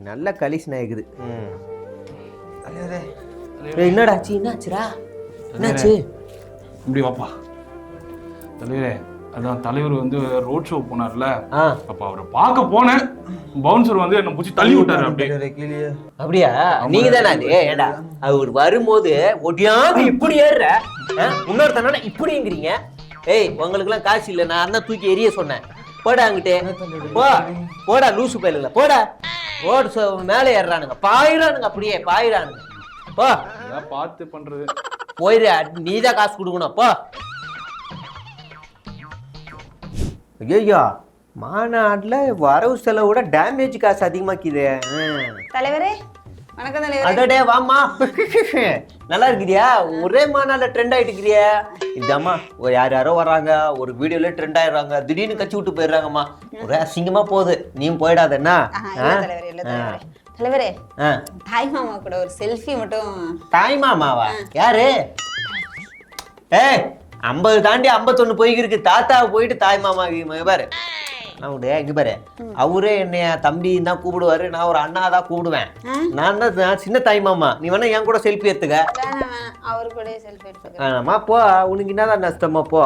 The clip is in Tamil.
நல்ல கலிஷன் ஆகுது. என்னடாச்சு? என்னாச்சுரா? என்னாச்சு? இப்படி வாப்பா தலைவரே. அதான் தலைவர் வந்து ரோட் ஷோ போனார்ல, அப்ப அவரை பார்க்க போனேன். பவுன்சர் வந்து என்ன பிடிச்சி தள்ளி விட்டாரு. அப்படியா? நீங்க தானே அது? ஏடா அவர் வரும்போது ஒடியாங்க இப்படி ஏறுற, இன்னொருத்தனா இப்படிங்கிறீங்க. ஏய் உங்களுக்கு எல்லாம் காசு இல்ல, நான் அண்ணா தூக்கி எரிய சொன்னேன். போடா அங்கிட்டே போடா லூசு பயில போடா. ஓடு மேலே ஏறானுங்க, பாயிரானுங்க, அப்படியே பாயிரானுங்க. போ பார்த்து பண்றது. போயிரு, நீதான் காசு கொடுக்கணும். போ. ஐயோ, மாநாட்டில் வரவு செலவோட டேமேஜ் காசு அதிகமாக்குது. தலைவரே வணக்கம் தலைவரே. அடடே வாமா, நல்லா இருக்கிறியா? ஒரே மாநாட்டில் ட்ரெண்ட் ஆகிட்டு இருக்கிறியா? இதாம்மா யார் யாரோ வர்றாங்க, ஒரு வீடியோல ட்ரெண்ட் ஆயிடுறாங்க, திடீர்னு கட்சி விட்டு போயிடுறாங்கம்மா. ஒரே அசிங்கமா போகுது. நீயும் போயிடாதண்ணா. தலைவரே தாய் மாமா கூட ஒரு செல்ஃபி மட்டும். தாய் மாமாவா? யாரு? 50 தாண்டி 51 போய்க்கு. தாத்தாவை போயிட்டு தாய் மாமா பாரு. இங்க பாரு, அவரே என்னைய தம்பி தான் கூப்பிடுவாரு, நான் ஒரு அண்ணா தான் கூப்பிடுவேன். நான் தான் சின்ன தாய் மாமா. நீ வேணா என் கூட செல்ஃபி எடுத்துக்க. அவரு கூட செல்ஃபி எடுத்துக்க. ஆமா போ, உனக்கு என்னதான் நஷ்டமா? போ.